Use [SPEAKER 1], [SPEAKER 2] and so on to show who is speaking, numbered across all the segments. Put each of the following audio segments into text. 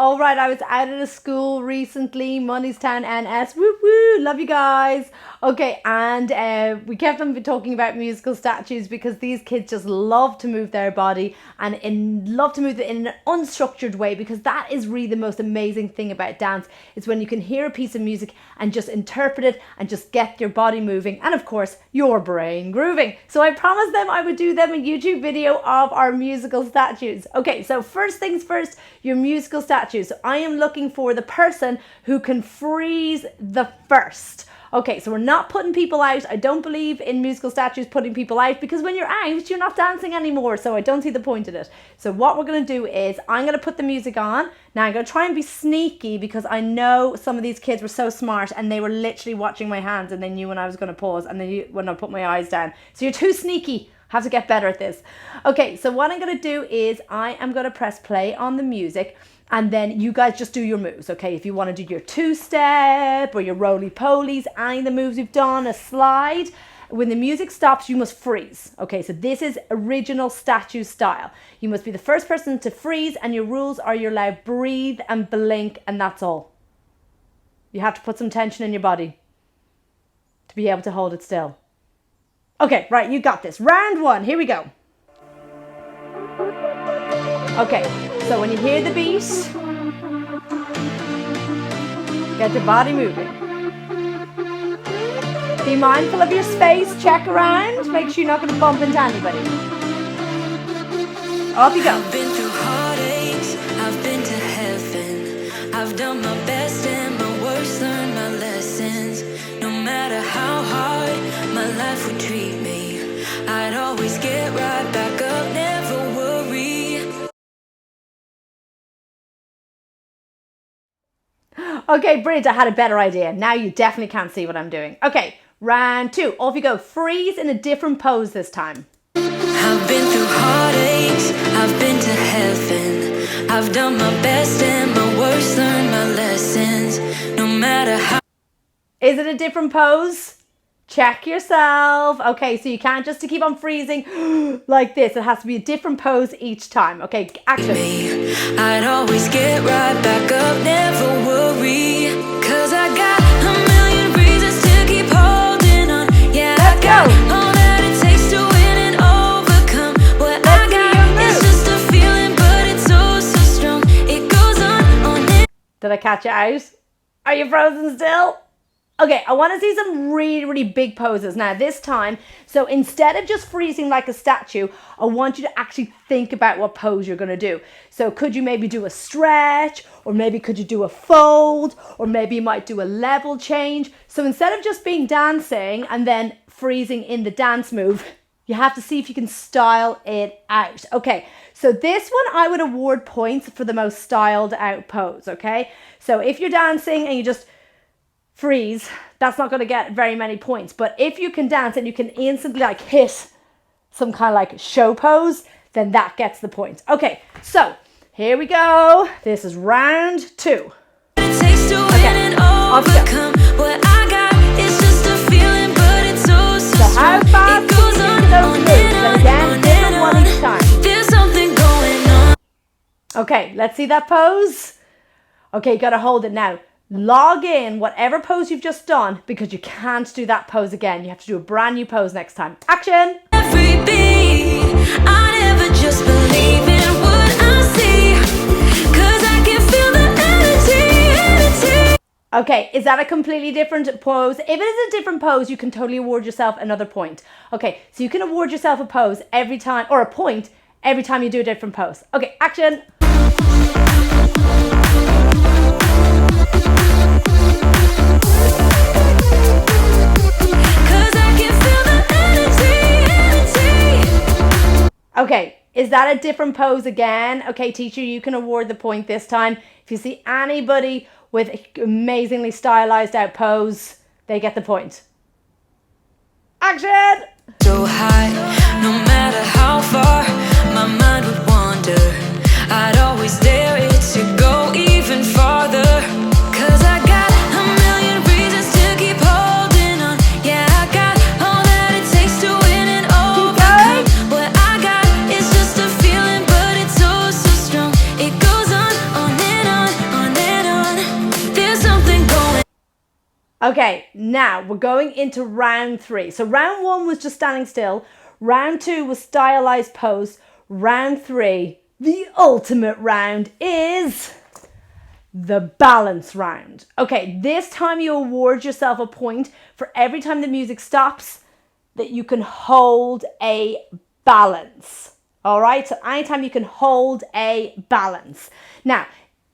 [SPEAKER 1] All right, I was out at a school recently, Moneystown NS. Woo woo, love you guys. Okay, and we kept on talking about musical statues because these kids just love to move their body and love to move it in an unstructured way, because that is really the most amazing thing about dance. It's when you can hear a piece of music and just interpret it and just get your body moving, and of course your brain grooving. So I promised them I would do them a YouTube video of our musical statues. Okay, so first things first, your musical statues. So I am looking for the person who can freeze the first. Okay, so we're not putting people out. I don't believe in musical statues putting people out, because when you're out, you're not dancing anymore. So I don't see the point of it. So what we're going to do is I'm going to put the music on. Now I'm going to try and be sneaky, because I know some of these kids were so smart and they were literally watching my hands and they knew when I was going to pause and they knew when I put my eyes down. So you're too sneaky. Have to get better at this. Okay, so what I'm going to do is I am going to press play on the music. And then you guys just do your moves, okay? If you want to do your two-step or your roly-polies, any of the moves we've done, a slide. When the music stops, you must freeze. Okay, so this is original statue style. You must be the first person to freeze, and your rules are you're allowed breathe and blink, and that's all. You have to put some tension in your body to be able to hold it still. Okay, right, you got this. Round one, here we go. Okay, so when you hear the beat, get your body moving. Be mindful of your space, check around, make sure you're not going to bump into anybody. Off you go.
[SPEAKER 2] I've been through heartaches, I've been to heaven. I've done my best and my worst, learned my lessons. No matter how hard my life would treat me, I'd always get right back up, never worry.
[SPEAKER 1] Okay, brilliant. I had a better idea. Now you definitely can't see what I'm doing. Okay, round two. Off you go. Freeze in a different pose this time.
[SPEAKER 2] I've been through heartaches, I've been to heaven. I've done my best and my worst, learned my lessons. No matter how.
[SPEAKER 1] Is it a different pose? Check yourself. Okay, so you can't just keep on freezing like this. It has to be a different pose each time. Okay, action.
[SPEAKER 2] I'd always get right back up, never worry. Cause I got a million reasons to keep holding on. Yeah,
[SPEAKER 1] let's go.
[SPEAKER 2] All that it takes to win and overcome. What I got is just a feeling, but it's so strong. It goes on.
[SPEAKER 1] Did I catch you out? Are you frozen still? Okay, I want to see some really, really big poses now this time. So instead of just freezing like a statue, I want you to actually think about what pose you're going to do. So could you maybe do a stretch, or maybe could you do a fold, or maybe you might do a level change. So instead of just being dancing and then freezing in the dance move, you have to see if you can style it out. Okay, so this one I would award points for the most styled out pose, okay? So if you're dancing and you just freeze, that's not going to get very many points. But if you can dance and you can instantly like hit some kind of like show pose, then that gets the point. Okay, so here we go. This is round two. Okay, off you go. So how fast can you do those moves? And again, different one each time.
[SPEAKER 2] There's something going on.
[SPEAKER 1] Okay, let's see that pose. Okay, you got to hold it now. Log in whatever pose you've just done, because you can't do that pose again. You have to do a brand new pose next time. Action!
[SPEAKER 2] Every beat, I never just believe in what I see, 'cause I can feel the energy.
[SPEAKER 1] Okay, is that a completely different pose? If it is a different pose, you can totally award yourself another point. Okay, so you can award yourself a pose every time, or a point every time you do a different pose. Okay, action! Okay, is that a different pose again? Okay, teacher, you can award the point this time. If you see anybody with amazingly stylized out pose, they get the point. Action!
[SPEAKER 2] So high, no matter how far my mind would wander, I'd always dare it to go even farther. 'Cause I got a million reasons to keep holding on. Yeah, I got all that it takes to win and overcome. What I got is just a feeling, but it's so strong. It goes on and on.
[SPEAKER 1] Okay, now we're going into round 3. So round 1 was just standing still. Round 2 was stylized pose. Round 3, the ultimate round, is the balance round. Okay, this time you award yourself a point for every time the music stops that you can hold a balance. All right, so anytime you can hold a balance. Now,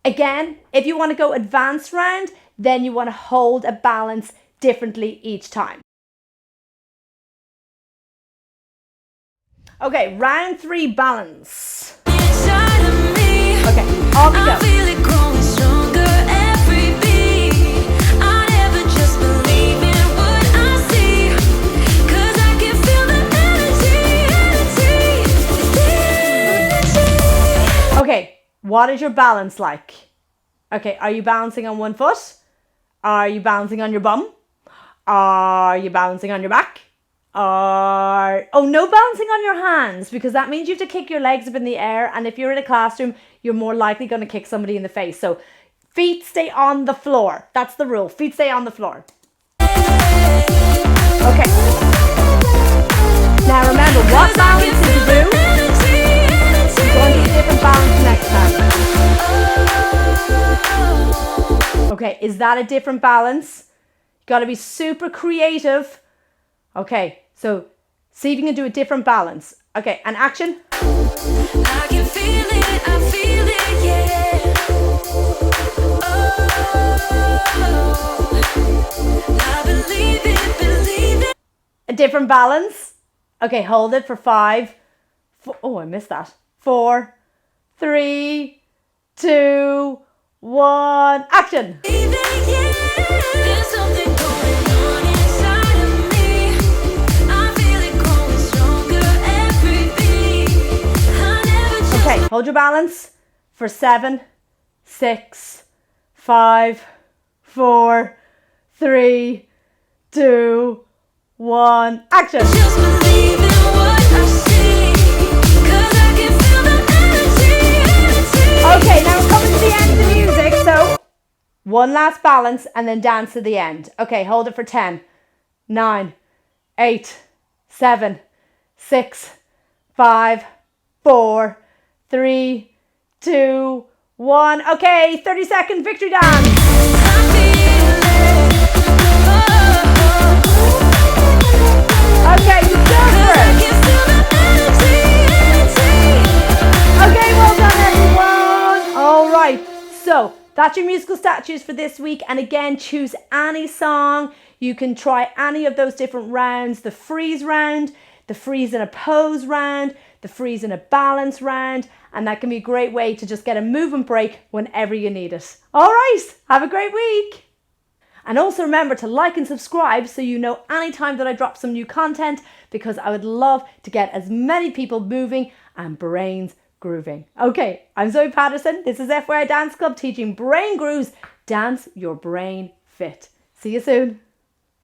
[SPEAKER 1] again, if you want to go advanced round, then you want to hold a balance differently each time. Okay, round 3, balance. Okay, off we go. Okay, what is your balance like? Okay, are you balancing on one foot? Are you balancing on your bum? Are you balancing on your back? Oh, no balancing on your hands, because that means you have to kick your legs up in the air, and if you're in a classroom, you're more likely going to kick somebody in the face. So feet stay on the floor. That's the rule. Feet stay on the floor. Okay. Now remember, what balance did you do? You're going to do a different balance next time. Okay, is that a different balance? You got to be super creative. Okay, so see if you can do a different balance. Okay, and action. I can feel it, yeah. I believe it. A different balance. Okay, hold it for 5. Oh, I missed that. 4, 3, 2, 1, action. Okay, hold your balance for 7, 6, 5, 4, 3, 2, 1, action. Just believe in what I see, 'cause I can feel the energy. Okay, now we're coming to the end of the music, so one last balance and then dance to the end. Okay, hold it for 10, 9, 8, 7, 6, 5, 4, 3, 2, 1. Okay, 30-second victory dance. Okay, you go for it. Okay, well done everyone. All right, so that's your musical statues for this week. And again, choose any song. You can try any of those different rounds. The freeze round, the freeze in a pose round, the freeze in a balance round, and that can be a great way to just get a movement break whenever you need it. All right, have a great week. And also remember to like and subscribe so you know anytime that I drop some new content, because I would love to get as many people moving and brains grooving. Okay, I'm Zoe Patterson. This is F.Y.I Dance Club teaching brain grooves. Dance your brain fit. See you soon.